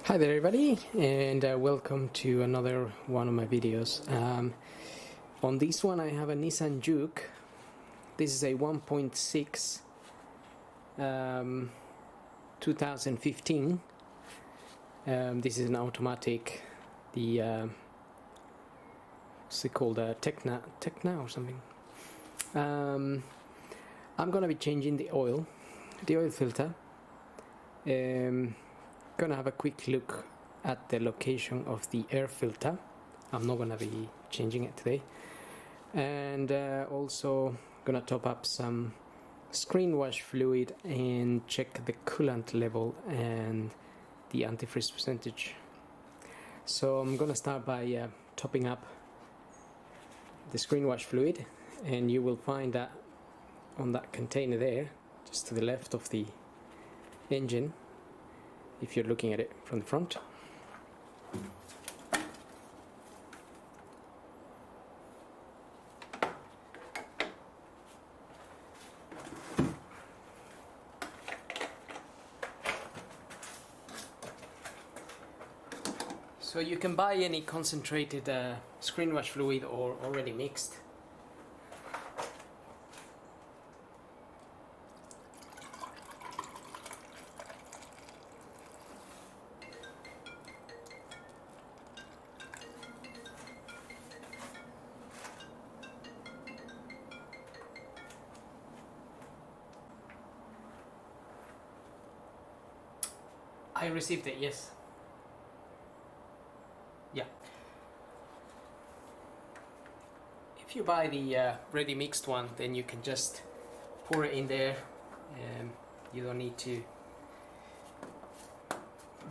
Hi there everybody, and welcome to another one of my videos. On this one I have a Nissan Juke. This is a 1.6 2015. This is an automatic, what's it called, Tecna or something. I'm gonna be changing the oil filter. Gonna have a quick look at the location of the air filter. I'm not gonna be changing it today, and also gonna top up some screen wash fluid and check the coolant level and the antifreeze percentage. So I'm gonna start by topping up the screen wash fluid, and you will find that on that container there, just to the left of the engine, if you're looking at it from the front. So you can buy any concentrated screen wash fluid or already mixed. I received it, yes. Yeah. If you buy the ready mixed one, then you can just pour it in there. You don't need to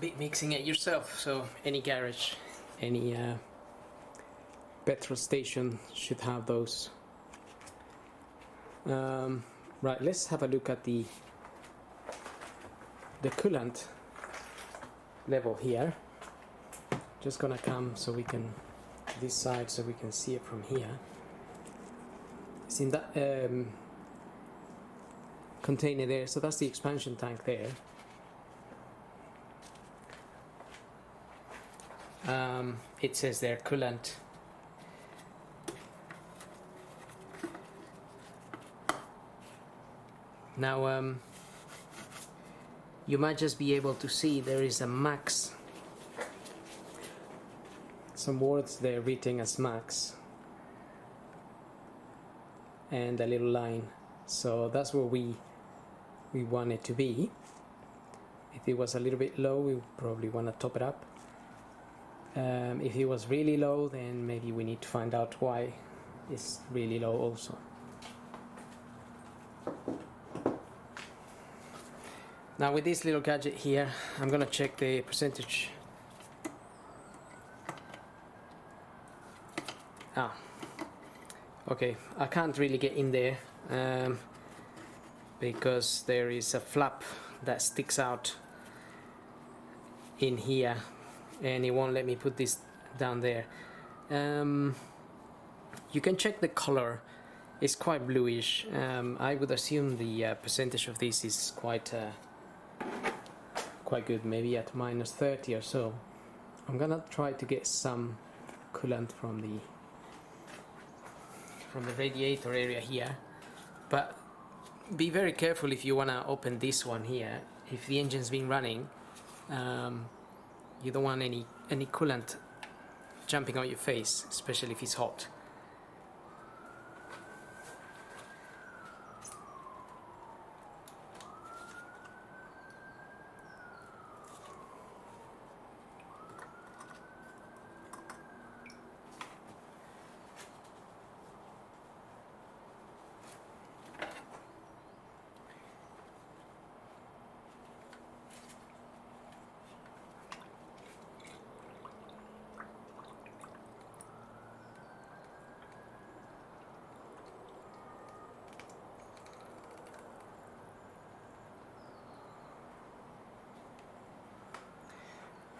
be mixing it yourself. So any garage, any petrol station should have those. Right, let's have a look at the coolant level here. Just gonna come so we can this side so we can see it from here. It's in that container there, so that's the expansion tank there. It says there coolant. Now you might just be able to see there is a max, some words there written as max, and a little line. So that's where we want it to be. If it was a little bit low, we probably want to top it up. If it was really low, then maybe we need to find out why it's really low also. Now with this little gadget here, I'm gonna check the percentage. Okay, I can't really get in there because there is a flap that sticks out in here, and it won't let me put this down there. You can check the color. It's quite bluish. I would assume the percentage of this is quite good, maybe at -30 or so. I'm gonna try to get some coolant from the radiator area here, but be very careful if you want to open this one here. If the engine's been running, you don't want any coolant jumping on your face, especially if it's hot.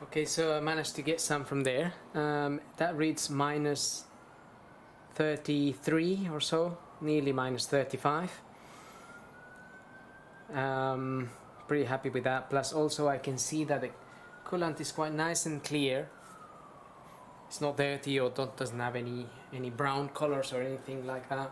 Okay, so I managed to get some from there. That reads -33 or so, nearly -35. Pretty happy with that. Plus also I can see that the coolant is quite nice and clear. It's not dirty or doesn't have any brown colors or anything like that.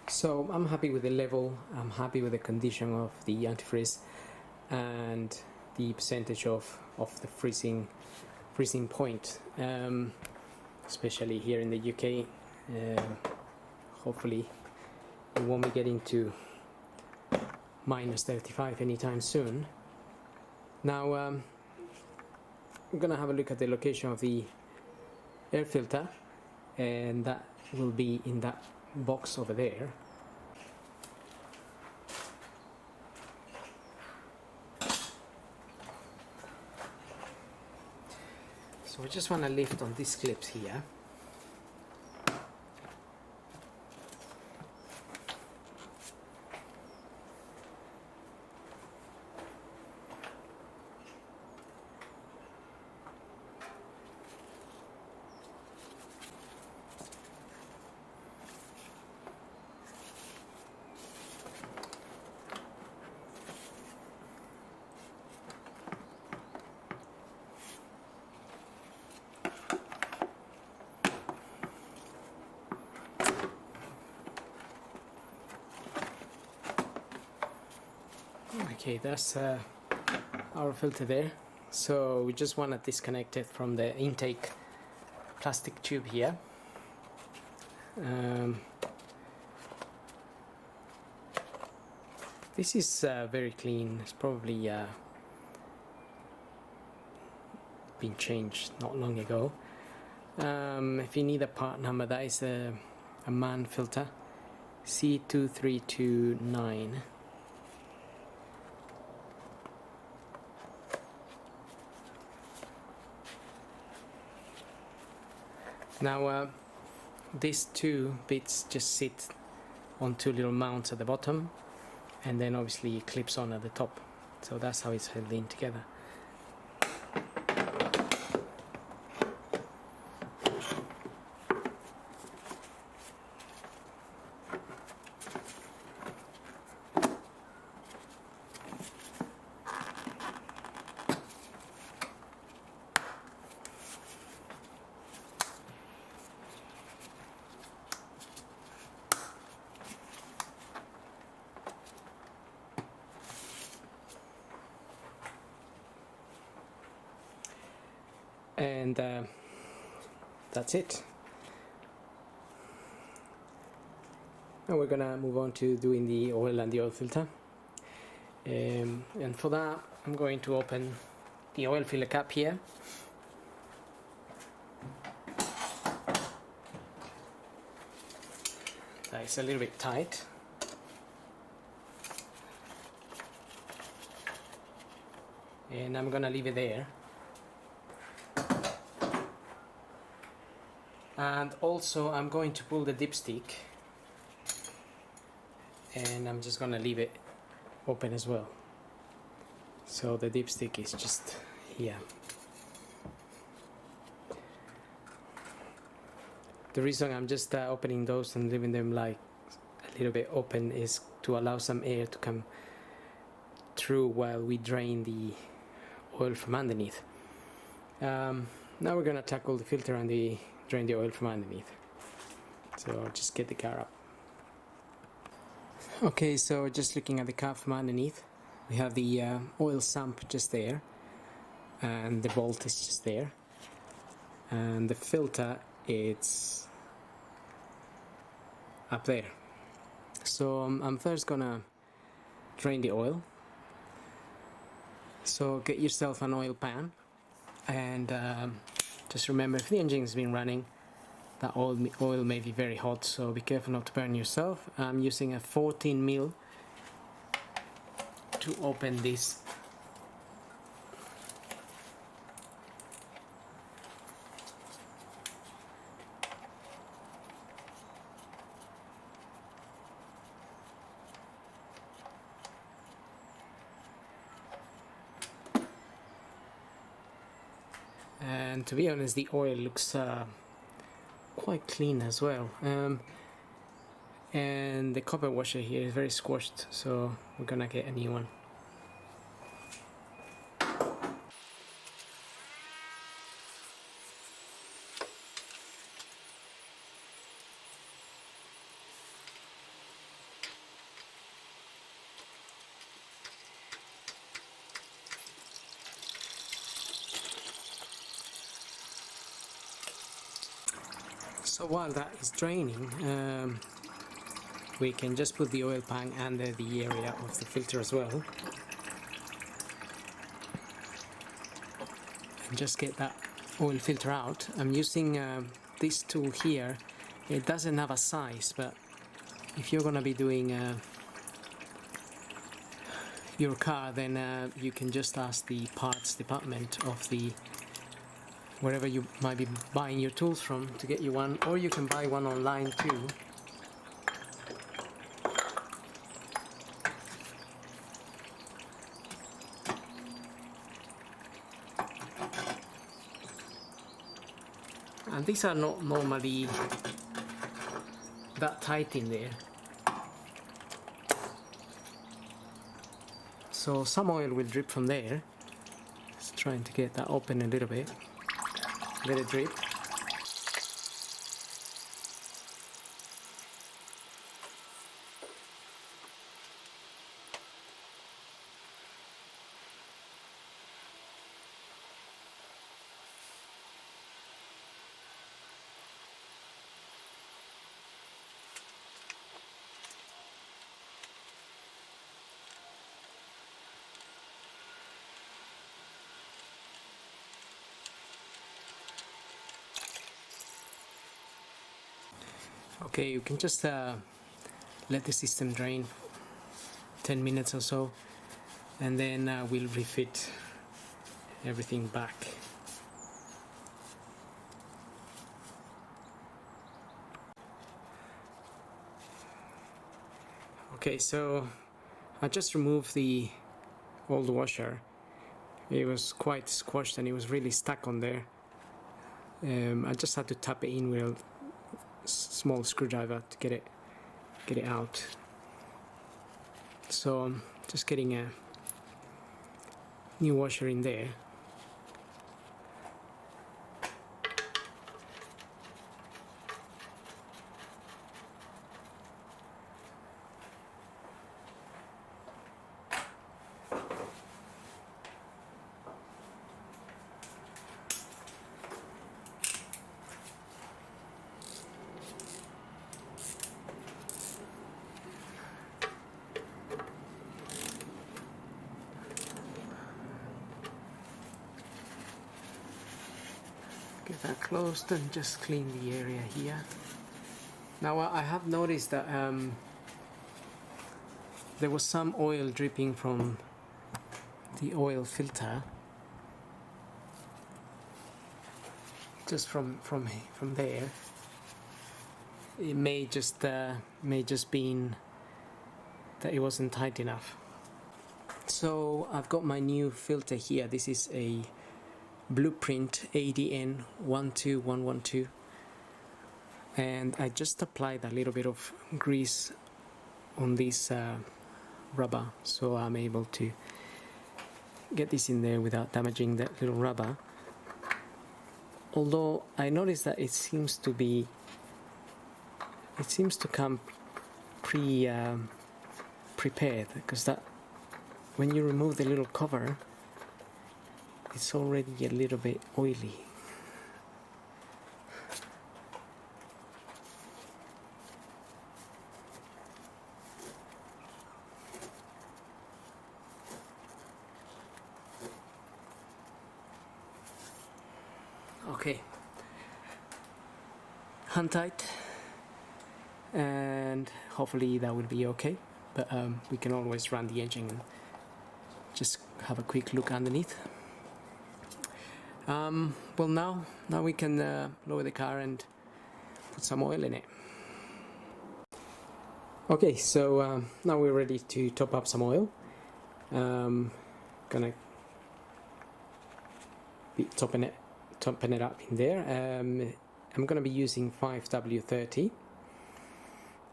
So I'm happy with the level, I'm happy with the condition of the antifreeze and the percentage of the freezing point, especially here in the UK. Hopefully it won't be getting to -35 anytime soon. Now I'm gonna have a look at the location of the air filter, and that will be in that box over there. So we just want to lift on these clips here. Okay, that's our filter there. So we just want to disconnect it from the intake plastic tube here. This is very clean. It's probably been changed not long ago. If you need a part number, that is a MAN filter C2329. Now these two bits just sit on two little mounts at the bottom, and then obviously it clips on at the top. So that's how it's held in together. And that's it. Now we're gonna move on to doing the oil and the oil filter, and for that I'm going to open the oil filler cap here. That is a little bit tight. And I'm gonna leave it there. And also I'm going to pull the dipstick, and I'm just gonna leave it open as well. So the dipstick is just here. The reason I'm just opening those and leaving them like a little bit open is to allow some air to come through while we drain the oil from underneath. Now we're gonna tackle the filter and drain the oil from underneath. So I'll just get the car up. Okay, so just looking at the car from underneath, we have the oil sump just there, and the bolt is just there, and the filter, it's up there. So I'm first gonna drain the oil. So get yourself an oil pan, and just remember, if the engine's been running, that oil may be very hot, so be careful not to burn yourself. I'm using a 14 mil to open this. And to be honest, the oil looks quite clean as well. And the copper washer here is very squashed, so we're gonna get a new one. So while that is draining, we can just put the oil pan under the area of the filter as well, and just get that oil filter out. I'm using this tool here. It doesn't have a size, but if you're gonna be doing your car, then you can just ask the parts department of the wherever you might be buying your tools from to get you one, or you can buy one online too. And these are not normally that tight in there, so some oil will drip from there. Just trying to get that open a little bit. Let it drip. Okay, you can just let the system drain 10 minutes or so, and then we'll refit everything back. Okay, so I just removed the old washer. It was quite squashed and it was really stuck on there. I just had to tap it in with a small screwdriver to get it out. So I'm just getting a new washer in there. Get that closed and just clean the area here. Now I have noticed that there was some oil dripping from the oil filter, just from there. It may just been that it wasn't tight enough. So I've got my new filter here. This is a Blueprint ADN 12112, and I just applied a little bit of grease on this rubber, so I'm able to get this in there without damaging that little rubber. Although I noticed that it seems to come prepared, because that when you remove the little cover, it's already a little bit oily. Okay, hand tight, and hopefully that will be okay, but we can always run the engine just have a quick look underneath. Well, now we can lower the car and put some oil in it. Okay, so now we're ready to top up some oil. Gonna be topping it up in there. I'm gonna be using 5W30,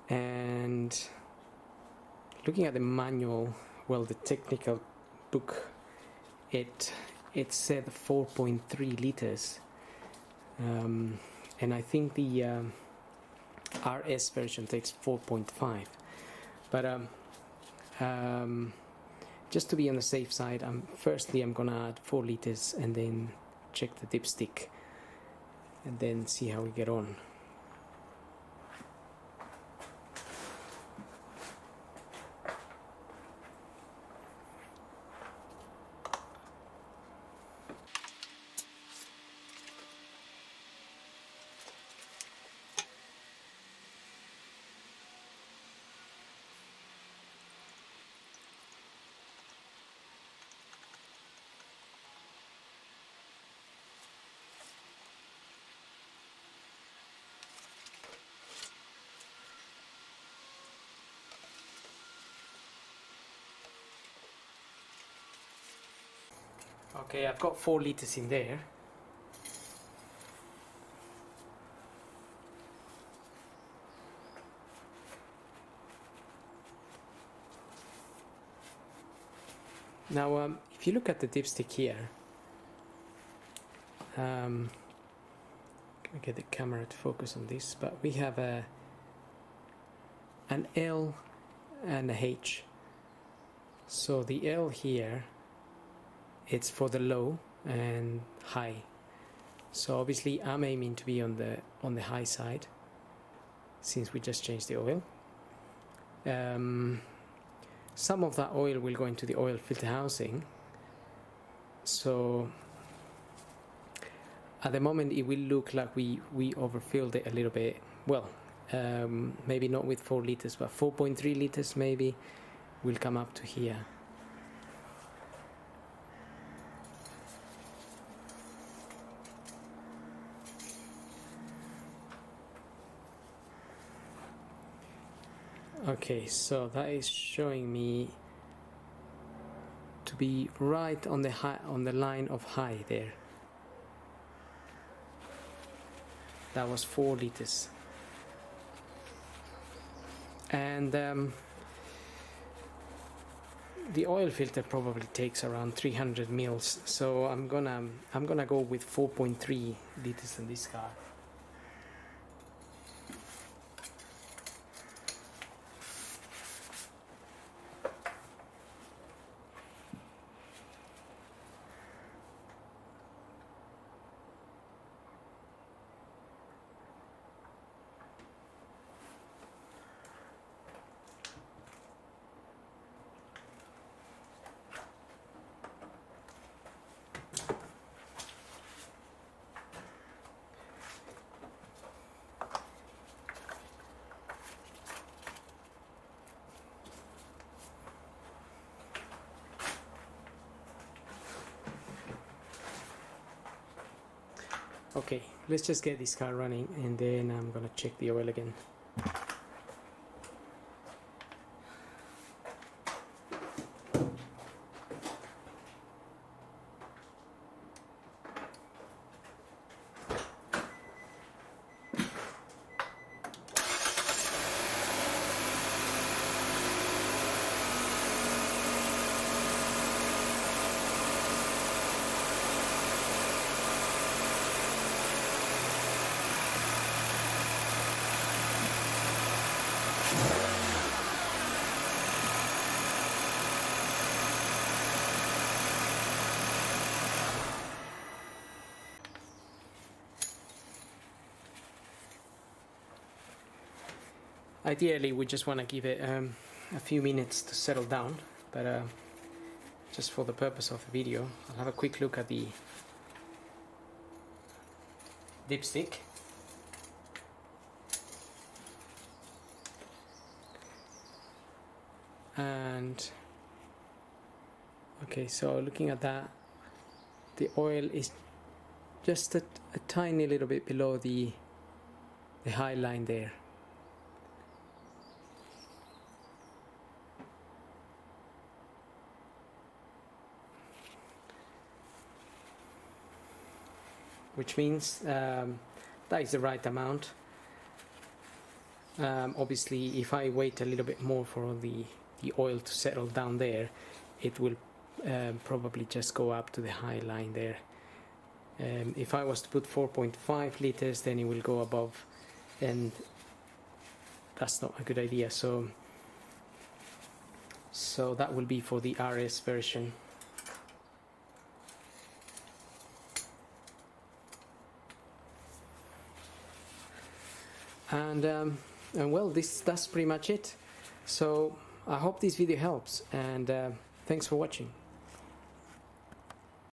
and looking at the manual, well, the technical book, it said 4.3 liters, and I think the RS version takes 4.5, but just to be on the safe side, firstly I'm gonna add 4 liters and then check the dipstick and then see how we get on. Okay, I've got 4 liters in there. Now, if you look at the dipstick here, I'll get the camera to focus on this, but we have an L and a H. So the L here, it's for the low and high. So obviously I'm aiming to be on the high side, since we just changed the oil. Some of that oil will go into the oil filter housing, so at the moment it will look like we overfilled it a little bit. Well, maybe not with 4 liters, but 4.3 liters maybe will come up to here. Okay, so that is showing me to be right on the line of high there. That was 4 liters, and the oil filter probably takes around 300 mils. So I'm gonna go with 4.3 liters in this car. Okay, let's just get this car running and then I'm gonna check the oil again. Ideally, we just want to give it a few minutes to settle down, but just for the purpose of the video, I'll have a quick look at the dipstick. And Okay, so looking at that, the oil is just a tiny little bit below the high line there. Which means that is the right amount. Obviously, if I wait a little bit more for the oil to settle down there, it will probably just go up to the high line there. If I was to put 4.5 liters, then it will go above, and that's not a good idea. So that will be for the RS version. And well, that's pretty much it. So I hope this video helps, and thanks for watching.